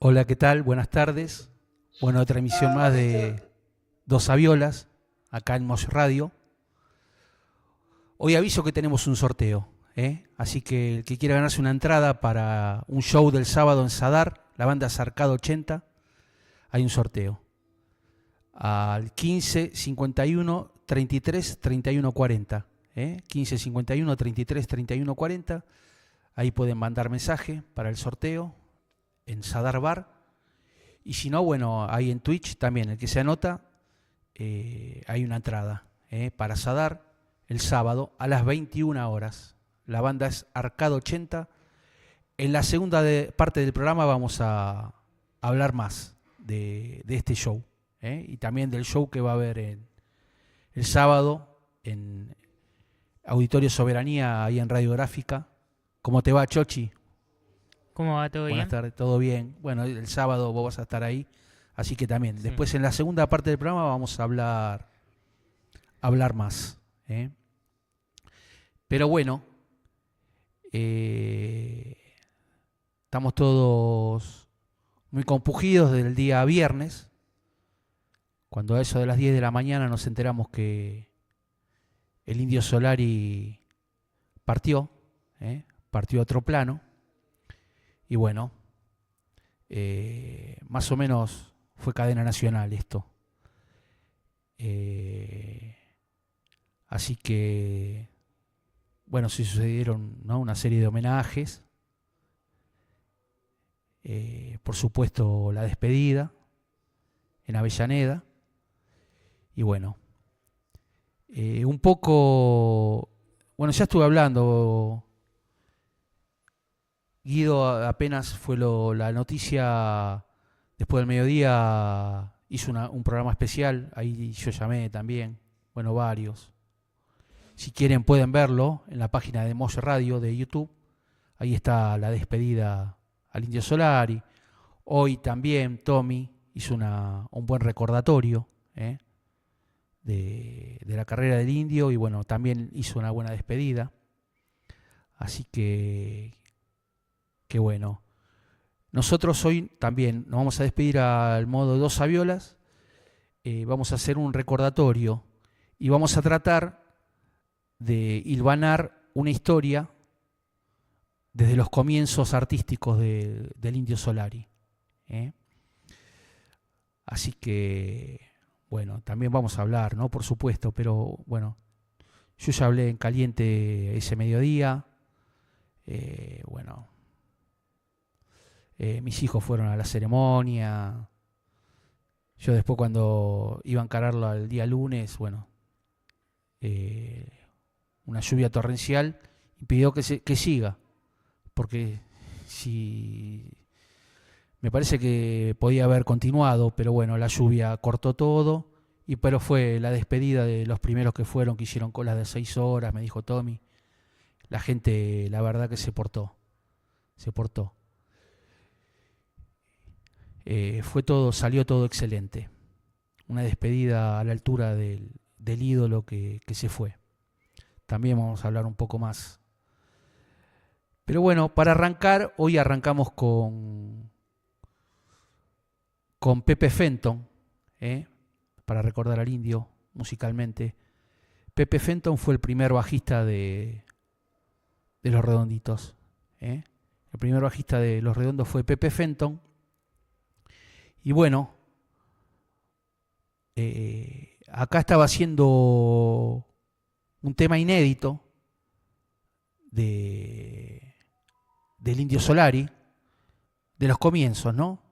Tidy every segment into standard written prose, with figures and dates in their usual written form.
Hola, ¿qué tal? Buenas tardes. Bueno, otra emisión más de Dos Aviolas, acá en Mos Radio. Hoy aviso que tenemos un sorteo, ¿eh? Así que el que quiera ganarse una entrada para un show del sábado en Sadar, la banda Sarcado 80, hay un sorteo. Al 15 51 33 31 40, ¿eh? 15 51 33 31 40. Ahí pueden mandar mensaje para el sorteo en Sadar Bar. Y si no, bueno, ahí en Twitch también, el que se anota, hay una entrada para Sadar el sábado a las 21 horas. La banda es Arcado 80. En la segunda parte del programa vamos a hablar más de este show, y también del show que va a haber el sábado en Auditorio Soberanía, ahí en Radiográfica. ¿Cómo te va, Chochi? ¿Cómo va? ¿Todo Buenas bien? tardes, ¿todo bien? Bueno, el sábado vos vas a estar ahí, así que también. Sí. Después en la segunda parte del programa vamos a hablar más. ¿Eh? Pero bueno, eh, estamos todos muy compugidos del día viernes, cuando a eso de las 10 de la mañana nos enteramos que el Indio Solari partió, partió a otro plano, y bueno, más o menos fue cadena nacional esto. Eh, Así que, bueno, se sucedieron, ¿no?, una serie de homenajes. Por supuesto, la despedida en Avellaneda. Y bueno, un poco, bueno, ya estuve hablando. Guido apenas fue la noticia después del mediodía, hizo un programa especial, ahí yo llamé también, bueno, varios. Si quieren pueden verlo en la página de Mos Radio de YouTube, ahí está la despedida al Indio Solari. Hoy también Tommy hizo un buen recordatorio de la carrera del Indio y bueno, también hizo una buena despedida. Así que bueno. Nosotros hoy también nos vamos a despedir al modo Dos Aviolas, vamos a hacer un recordatorio y vamos a tratar de hilvanar una historia desde los comienzos artísticos del Indio Solari. ¿Eh? Así que, bueno, también vamos a hablar, ¿no? Por supuesto, pero bueno, yo ya hablé en caliente ese mediodía, bueno, mis hijos fueron a la ceremonia. Yo después cuando iba a encararlo al día lunes, bueno, eh, una lluvia torrencial impidió que siga, porque si me parece que podía haber continuado, pero bueno, la lluvia cortó todo, pero fue la despedida de los primeros que fueron, que hicieron colas de 6 horas, me dijo Tommy. La gente, la verdad que se portó, se portó. Salió todo excelente. Una despedida a la altura del ídolo que se fue. También vamos a hablar un poco más. Pero bueno, para arrancar, hoy arrancamos con Pepe Fenton, para recordar al Indio musicalmente. Pepe Fenton fue el primer bajista de Los Redonditos. El primer bajista de Los Redondos fue Pepe Fenton. Y bueno, acá estaba haciendo un tema inédito del Indio Solari, de los comienzos, ¿no?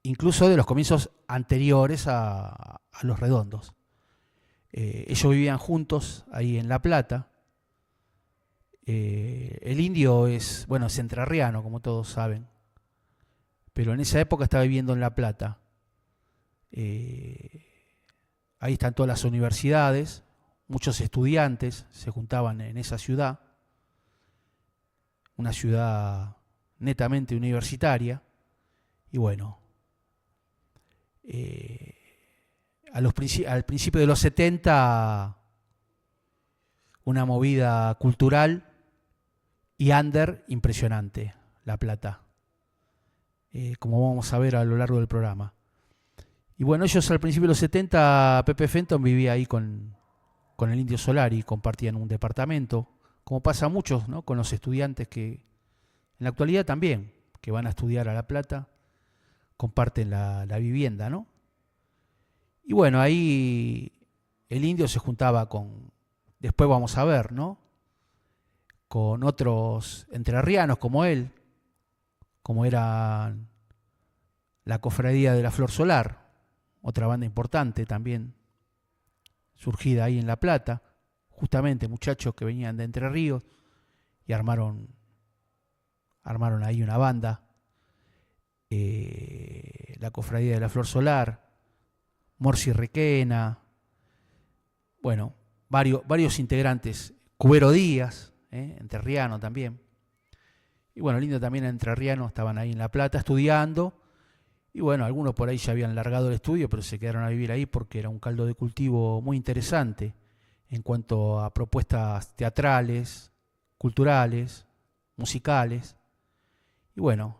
Incluso de los comienzos anteriores a Los Redondos. Ellos vivían juntos ahí en La Plata. El Indio es entrerriano, como todos saben, pero en esa época estaba viviendo en La Plata. Ahí están todas las universidades, muchos estudiantes se juntaban en esa ciudad, una ciudad netamente universitaria. Y bueno, al principio de los 70, una movida cultural y under impresionante, La Plata. como vamos a ver a lo largo del programa. Y bueno, ellos al principio de los 70, Pepe Fenton vivía ahí con el Indio Solari, compartían un departamento, como pasa a muchos, ¿no? Con los estudiantes que en la actualidad también, que van a estudiar a La Plata, comparten la vivienda, ¿no? Y bueno, ahí el Indio se juntaba después vamos a ver, ¿no? Con otros entrerrianos como él, como eran la Cofradía de la Flor Solar, otra banda importante también, surgida ahí en La Plata, justamente muchachos que venían de Entre Ríos y armaron ahí una banda, la Cofradía de la Flor Solar, Morsi Requena, bueno, varios integrantes, Cubero Díaz, entrerriano también, y bueno, lindo también entrerriano, estaban ahí en La Plata estudiando, y bueno, algunos por ahí ya habían largado el estudio, pero se quedaron a vivir ahí porque era un caldo de cultivo muy interesante en cuanto a propuestas teatrales, culturales, musicales. Y bueno,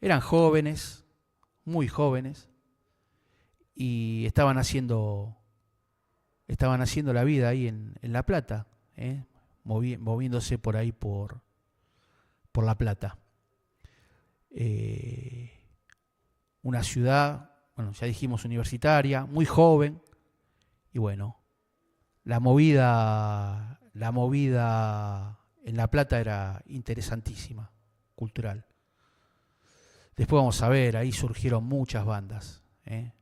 eran jóvenes, muy jóvenes, y estaban haciendo la vida ahí en La Plata, moviéndose por ahí por La Plata. Una ciudad, bueno, ya dijimos universitaria, muy joven, y bueno, la movida en La Plata era interesantísima, cultural. Después vamos a ver, ahí surgieron muchas bandas de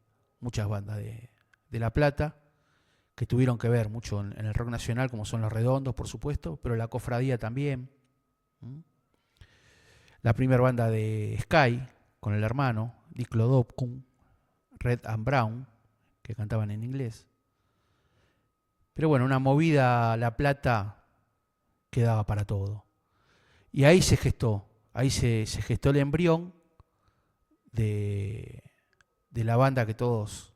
La Plata, que tuvieron que ver mucho en el rock nacional, como son Los Redondos, por supuesto, pero la Cofradía también. La primera banda de Sky, con el hermano, Dick Lodopkun, Red and Brown, que cantaban en inglés. Pero bueno, una movida La Plata que daba para todo. Y ahí se gestó el embrión de la banda que todos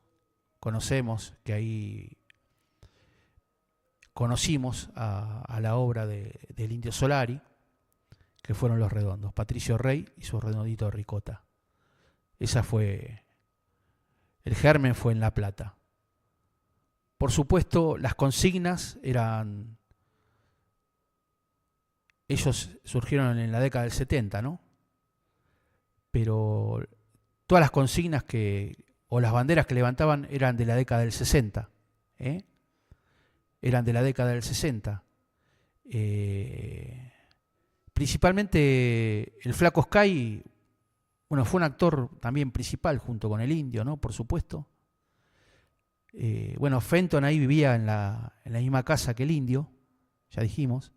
conocemos, que ahí conocimos a la obra del Indio Solari, que fueron Los Redondos, Patricio Rey y su redondito de ricota. El germen fue en La Plata. Por supuesto, las consignas ellos surgieron en la década del 70, ¿no? Pero todas las consignas o las banderas que levantaban eran de la década del 60, eran de la década del 60. Principalmente el Flaco Sky, bueno, fue un actor también principal junto con el Indio, ¿no? Por supuesto. Bueno, Fenton ahí vivía en la misma casa que el Indio, ya dijimos.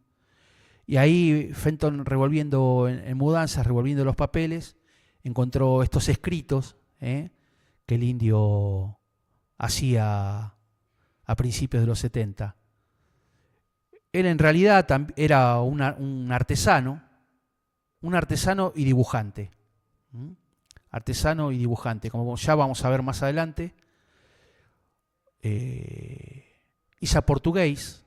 Y ahí Fenton revolviendo en mudanzas, revolviendo los papeles, encontró estos escritos que el Indio hacía a principios de los 70. Él en realidad era un artesano y dibujante. Artesano y dibujante, como ya vamos a ver más adelante. Isa Portugués,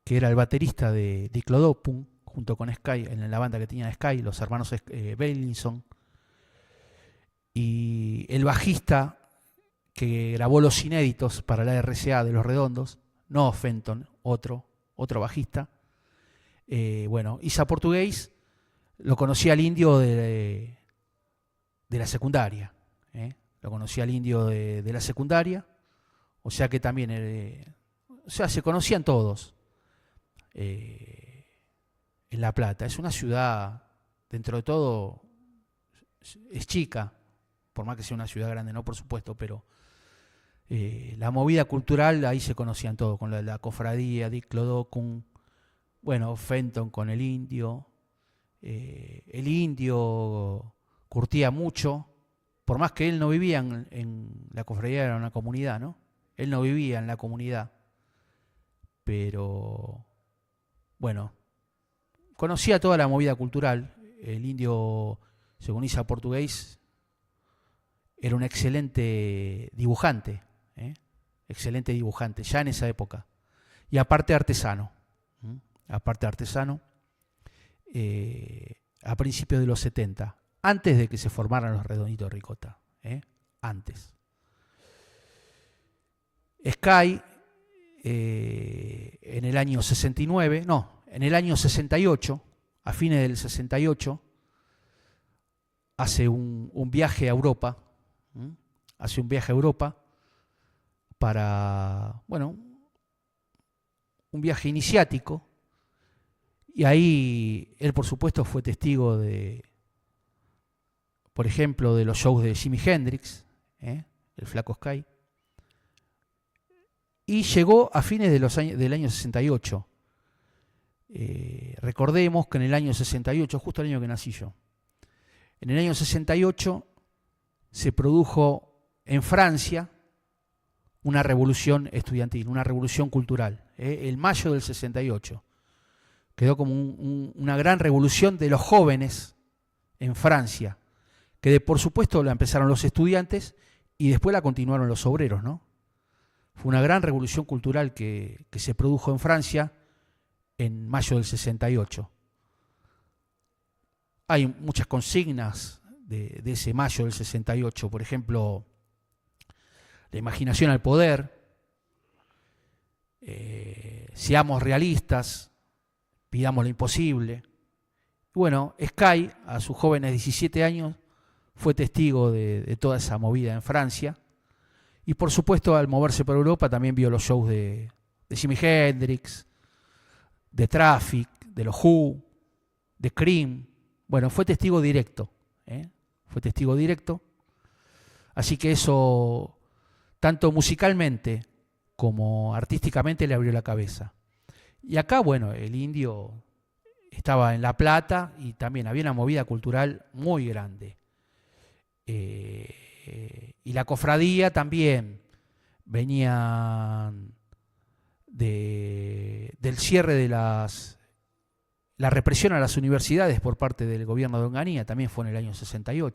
que era el baterista de Dick Lodopkun, junto con Sky, en la banda que tenía Sky, los hermanos Bellinson, y el bajista que grabó los inéditos para la RCA de Los Redondos, no Fenton, otro bajista. Bueno, Isa Portugués lo conocía al Indio de la secundaria, lo conocía al Indio de la secundaria, o sea que también, se conocían todos en La Plata. Es una ciudad, dentro de todo, es chica, por más que sea una ciudad grande, no, por supuesto, pero la movida cultural, ahí se conocían todos, con la Cofradía, Dick Lodopkun, bueno, Fenton con el Indio. El Indio curtía mucho, por más que él no vivía en la Cofradía, era una comunidad, ¿no? Él no vivía en la comunidad, pero bueno, conocía toda la movida cultural. El Indio, según Isa Portugués, era un excelente dibujante, ya en esa época. Y aparte artesano, a principios de los 70. antes de que se formaran los Redonditos de Ricota, antes. Sky, en el año 69, no, en el año 68, a fines del 68, hace un viaje a Europa, hace un viaje a Europa para, bueno, un viaje iniciático, y ahí él, por supuesto, fue testigo de, por ejemplo, de los shows de Jimi Hendrix, el Flaco Sky, y llegó a fines del año 68. Recordemos que en el año 68, justo el año que nací yo, en el año 68 se produjo en Francia una revolución estudiantil, una revolución cultural, el mayo del 68. Quedó como una gran revolución de los jóvenes en Francia, que por supuesto la empezaron los estudiantes y después la continuaron los obreros, ¿no? Fue una gran revolución cultural que se produjo en Francia en mayo del 68. Hay muchas consignas de ese mayo del 68, por ejemplo, la imaginación al poder, seamos realistas, pidamos lo imposible. Bueno, Sky, a sus jóvenes 17 años, fue testigo de toda esa movida en Francia. Y por supuesto, al moverse por Europa, también vio los shows de Jimi Hendrix, de Traffic, de los Who, de Cream. Bueno, fue testigo directo. Fue testigo directo. Así que eso, tanto musicalmente como artísticamente, le abrió la cabeza. Y acá, bueno, el indio estaba en La Plata y también había una movida cultural muy grande. Y la cofradía también venían del cierre de la represión a las universidades por parte del gobierno de Onganía, también fue en el año 68.